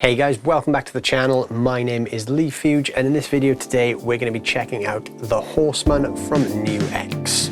Hey guys, welcome back to the channel. My name is Leigh Fuge, and in this video today we're going to be checking out the Horseman from NUX.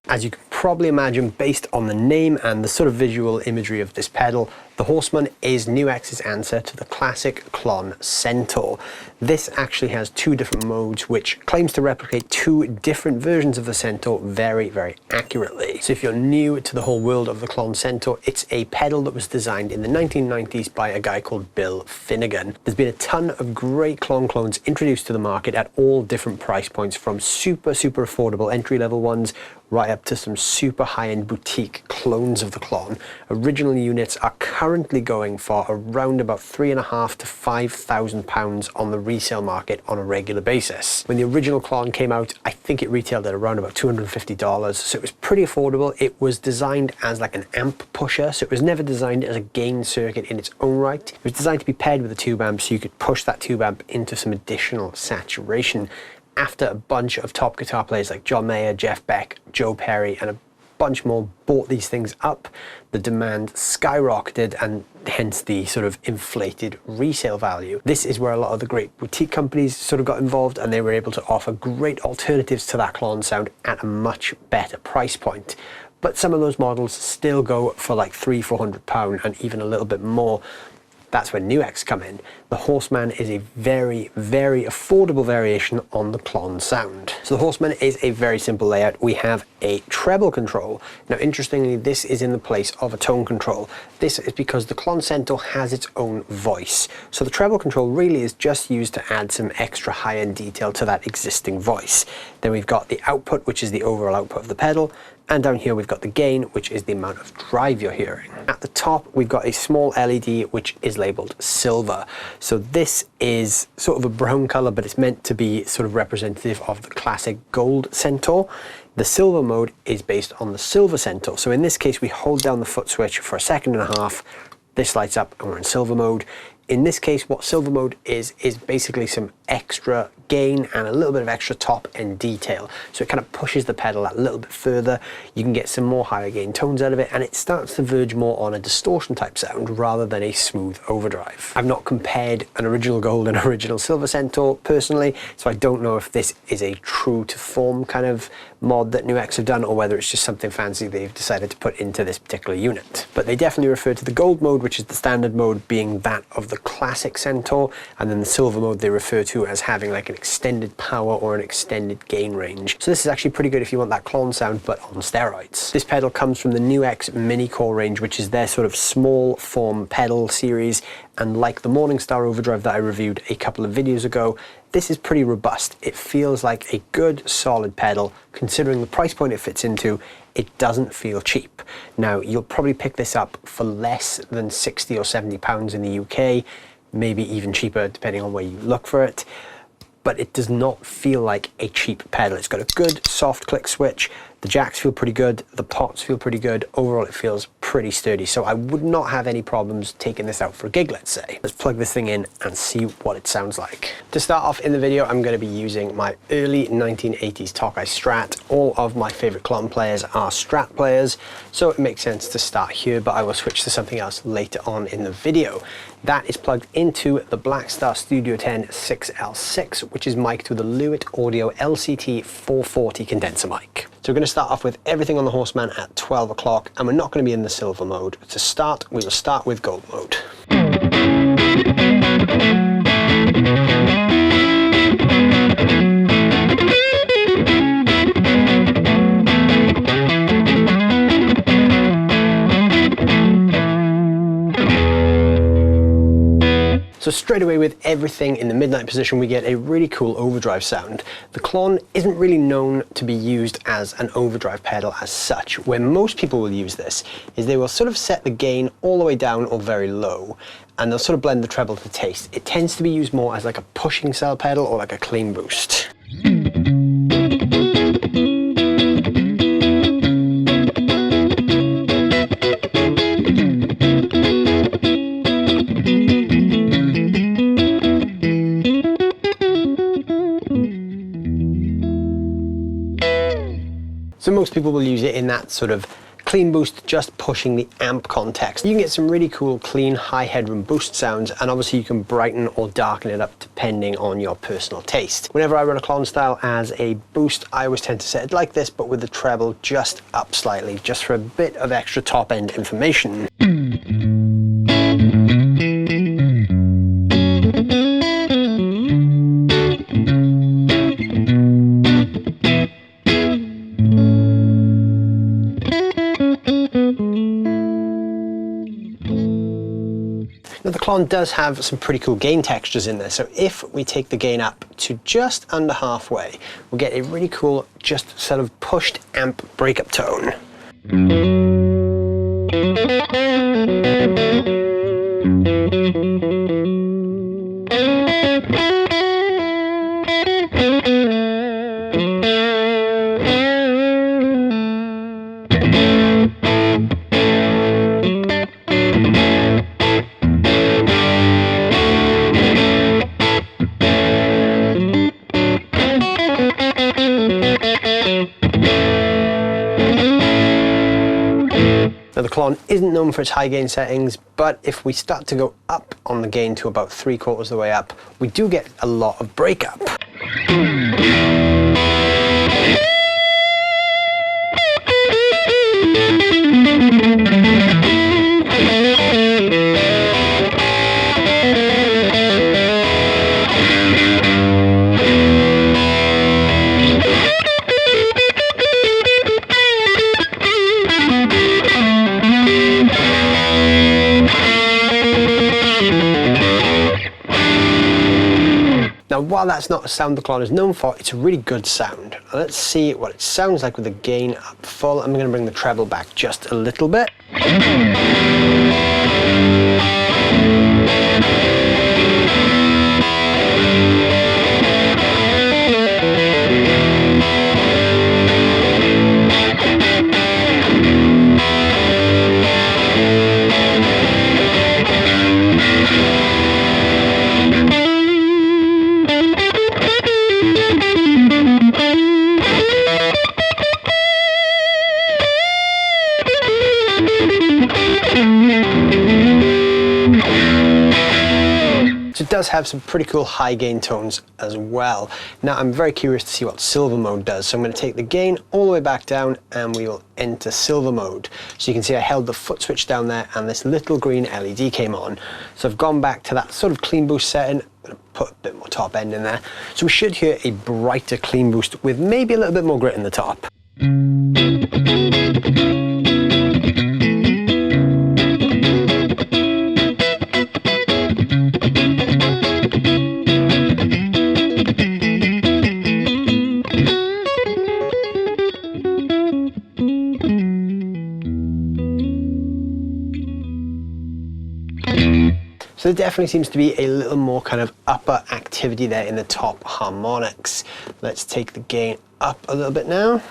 As you can probably imagine, based on the name and the sort of visual imagery of this pedal, the Horseman is NUX's answer to the classic Klon Centaur. This actually has two different modes, which claims to replicate two different versions of the Centaur very, very accurately. So if you're new to the whole world of the Klon Centaur, it's a pedal that was designed in the 1990s by a guy called Bill Finnegan. There's been a ton of great Klon clones introduced to the market at all different price points, from super affordable entry-level ones right up to some super high-end boutique clones of the Klon. Original units are currently going for around about £3,500 to £5,000 on the resale market on a regular basis. When the original Klon came out, I think it retailed at around about $250, so it was pretty affordable. It was designed as like an amp pusher, so it was never designed as a gain circuit in its own right. It was designed to be paired with a tube amp, so you could push that tube amp into some additional saturation. After a bunch of top guitar players like John Mayer, Jeff Beck, Joe Perry, and a bunch more bought these things up, the demand skyrocketed, and hence the sort of inflated resale value. This is where a lot of the great boutique companies sort of got involved, and they were able to offer great alternatives to that Klon sound at a much better price point. But some of those models still go for like £300–400 and even a little bit more. That's where NUX come in. The Horseman is a very affordable variation on the Klon sound. So the Horseman is a very simple layout. We have a treble control. Now, interestingly, this is in the place of a tone control. This is because the Klon Centaur has its own voice. So the treble control really is just used to add some extra high-end detail to that existing voice. Then we've got the output, which is the overall output of the pedal. And down here we've got the gain, which is the amount of drive you're hearing. At the top we've got a small LED which is labeled silver. So this is sort of a brown color, but it's meant to be sort of representative of the classic gold Centaur. The silver mode is based on the silver Centaur. So in this case we hold down the foot switch for a second and a half, this lights up and we're in silver mode. In this case, what silver mode is basically some extra gain and a little bit of extra top end detail. So it kind of pushes the pedal a little bit further. You can get some more higher gain tones out of it, and it starts to verge more on a distortion type sound rather than a smooth overdrive. I've not compared an original gold and original silver Centaur personally, so I don't know if this is a true to form kind of mod that NUX have done, or whether it's just something fancy they've decided to put into this particular unit. But they definitely refer to the gold mode, which is the standard mode, being that of the classic Centaur, and then the silver mode they refer to as having like an extended power or an extended gain range. So this is actually pretty good if you want that Klon sound, but on steroids. This pedal comes from the NUX Mini Core range, which is their sort of small form pedal series, and like the Morningstar Overdrive that I reviewed a couple of videos ago, this is pretty robust. It feels like a good solid pedal. Considering the price point it fits into, it doesn't feel cheap. Now, you'll probably pick this up for less than £60 or £70 in the UK, maybe even cheaper depending on where you look for it. but it does not feel like a cheap pedal. It's got a good soft click switch. The jacks feel pretty good. The pots feel pretty good. Overall, it feels pretty sturdy. So I would not have any problems taking this out for a gig, let's say. Let's plug this thing in and see what it sounds like. To start off in the video, I'm going to be using my early 1980s Tokai Strat. All of my favorite Klon players are Strat players, so it makes sense to start here, but I will switch to something else later on in the video. That is plugged into the Blackstar Studio 10 6L6, which is mic'd with a Lewitt Audio LCT 440 condenser mic. So we're going to start off with everything on the Horseman at 12 o'clock, and we're not going to be in the silver mode. To start, we will start with gold mode. So straight away with everything in the midnight position, we get a really cool overdrive sound. The Klon isn't really known to be used as an overdrive pedal as such. Where most people will use this is they will sort of set the gain all the way down or very low, and they'll sort of blend the treble to taste. It tends to be used more as like a pushing cell pedal or like a clean boost. So most people will use it in that sort of clean boost, just pushing the amp context. You can get some really cool, clean, high headroom boost sounds, and obviously you can brighten or darken it up depending on your personal taste. Whenever I run a Klon style as a boost, I always tend to set it like this, but with the treble just up slightly, just for a bit of extra top end information. Now the Klon does have some pretty cool gain textures in there, so if we take the gain up to just under halfway, we'll get a really cool, just sort of pushed amp breakup tone. Now the Klon isn't known for its high gain settings, but if we start to go up on the gain to about 3/4 of the way up, we do get a lot of breakup. Now, while that's not a sound the Klon is known for, it's a really good sound. Let's see what it sounds like with the gain up full. I'm going to bring the treble back just a little bit. So it does have some pretty cool high gain tones as well. Now I'm very curious to see what silver mode does. So I'm going to take the gain all the way back down and we will enter silver mode. So you can see I held the foot switch down there and this little green LED came on. So I've gone back to that sort of clean boost setting. I'm going to put a bit more top end in there. So we should hear a brighter clean boost with maybe a little bit more grit in the top. So So there definitely seems to be a little more kind of upper activity there in the top harmonics. Let's take the gain up a little bit now.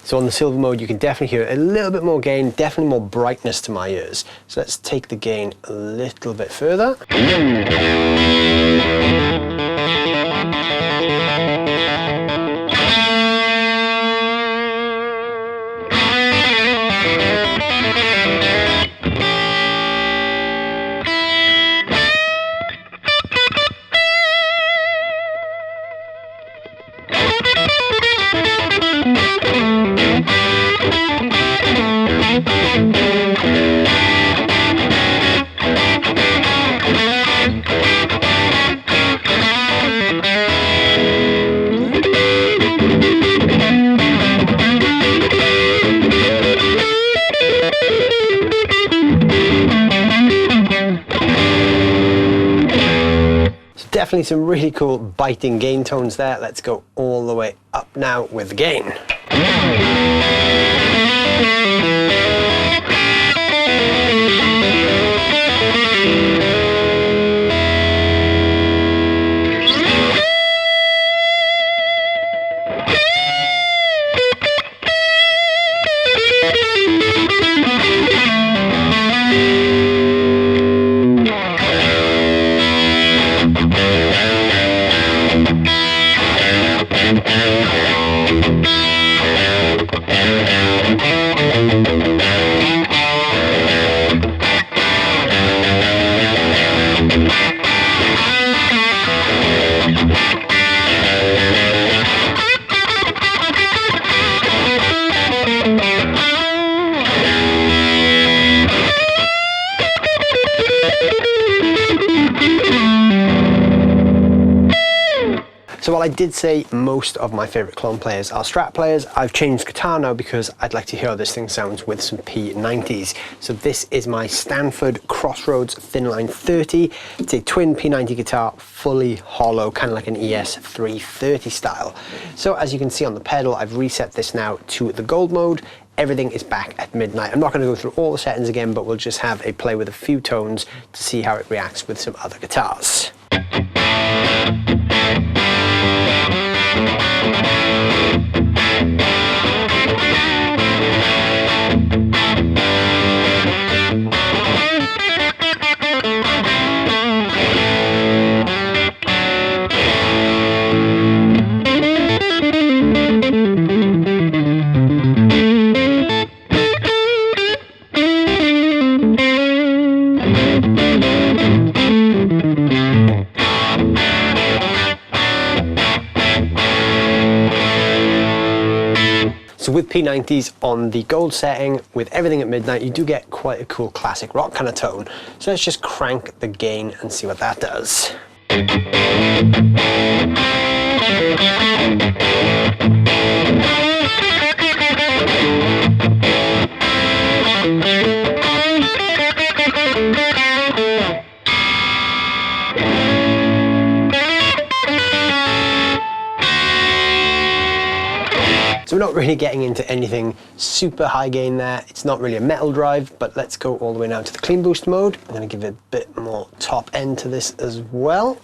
So on the silver mode, you can definitely hear a little bit more gain, definitely more brightness to my ears. So let's take the gain a little bit further. Definitely some really cool biting gain tones there. Let's go all the way up now with the gain. So while I did say most of my favorite Klon players are Strat players, I've changed guitar now because I'd like to hear how this thing sounds with some P90s. So this is my Stanford Crossroads Thinline 30. It's a twin P90 guitar, fully hollow, kind of like an ES330 style. So as you can see on the pedal, I've reset this now to the gold mode. Everything is back at midnight. I'm not going to go through all the settings again, but we'll just have a play with a few tones to see how it reacts with some other guitars. So with P90s on the gold setting, with everything at midnight, you do get quite a cool classic rock kind of tone. So let's just crank the gain and see what that does. So we're not really getting into anything super high gain there. It's not really a metal drive, but let's go all the way now to the clean boost mode. I'm going to give it a bit more top end to this as well.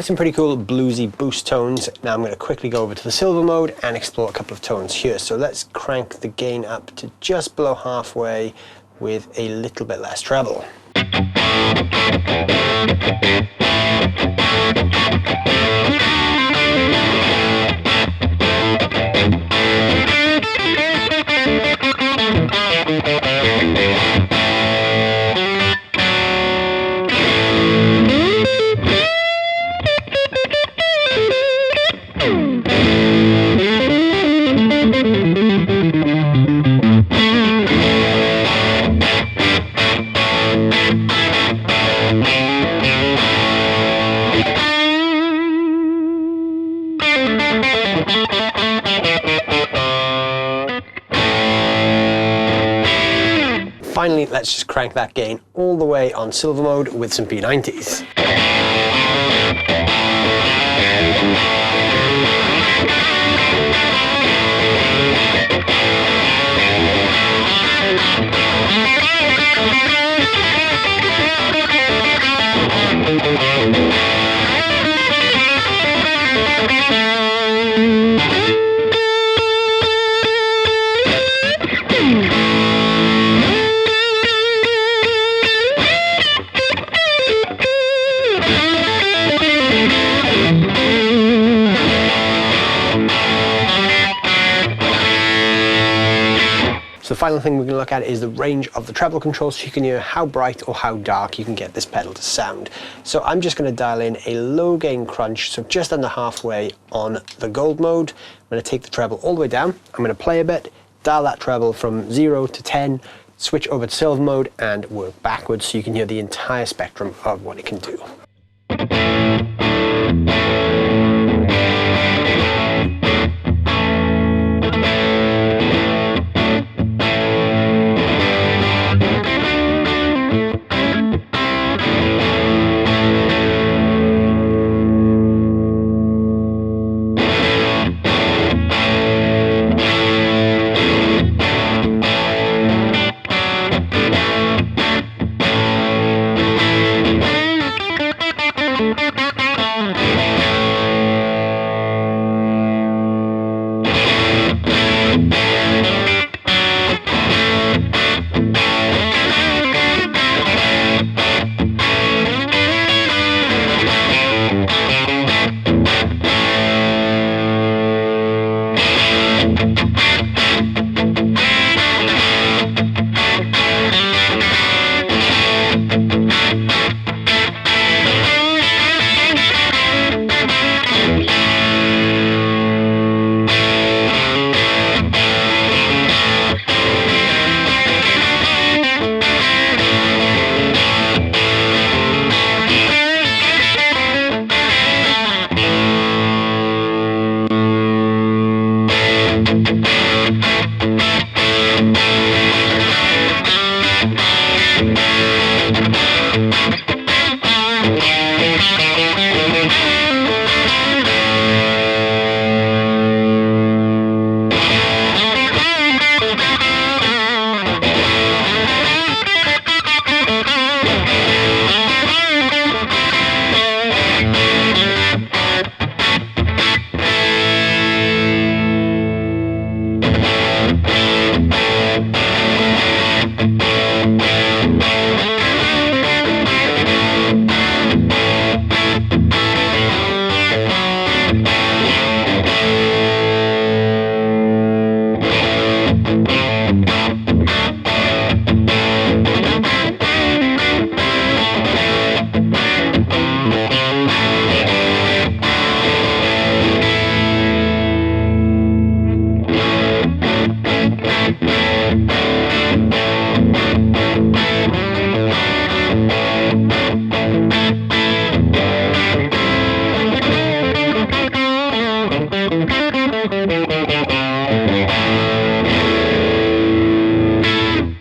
get some pretty cool bluesy boost tones. Now I'm going to quickly go over to the silver mode and explore a couple of tones here. So let's crank the gain up to just below halfway with a little bit less treble. Finally, let's just crank that gain all the way on silver mode with some P90s. So the final thing we're going to look at is the range of the treble control, so you can hear how bright or how dark you can get this pedal to sound. So I'm just going to dial in a low gain crunch, so just under halfway on the gold mode. I'm going to take the treble all the way down. I'm going to play a bit, dial that treble from 0 to 10, switch over to silver mode and work backwards so you can hear the entire spectrum of what it can do.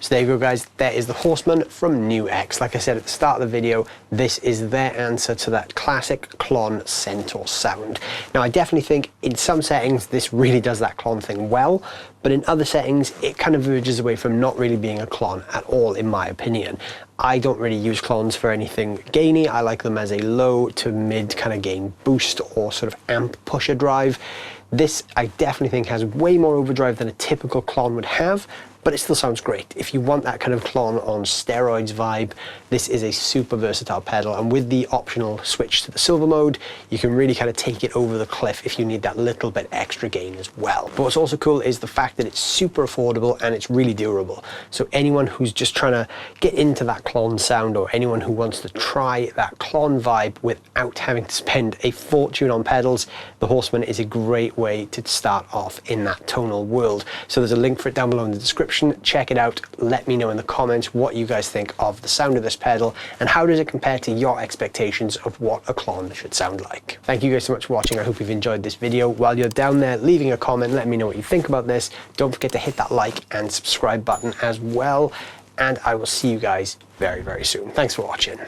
There you go guys, there is the Horseman from NUX. Like I said at the start of the video, this is their answer to that classic Klon Centaur sound. Now I definitely think in some settings this really does that Klon thing well, but in other settings it kind of verges away from not really being a Klon at all in my opinion. I don't really use Klons for anything gainy. I like them as a low to mid kind of gain boost or sort of amp pusher drive. This I definitely think has way more overdrive than a typical Klon would have, but it still sounds great. If you want that kind of Klon on steroids vibe, this is a super versatile pedal, and with the optional switch to the silver mode, you can really kind of take it over the cliff if you need that little bit extra gain as well. But what's also cool is the fact that it's super affordable and it's really durable. So anyone who's just trying to get into that Klon sound, or anyone who wants to try that Klon vibe without having to spend a fortune on pedals, the Horseman is a great way to start off in that tonal world. So there's a link for it down below in the description. Check it out. Let me know in the comments what you guys think of the sound of this pedal and how does it compare to your expectations of what a Klon should sound like. Thank you guys so much for watching. I hope you've enjoyed this video. While you're down there leaving a comment, let me know what you think about this. Don't forget to hit that like and subscribe button as well, and I will see you guys very, very soon. Thanks for watching.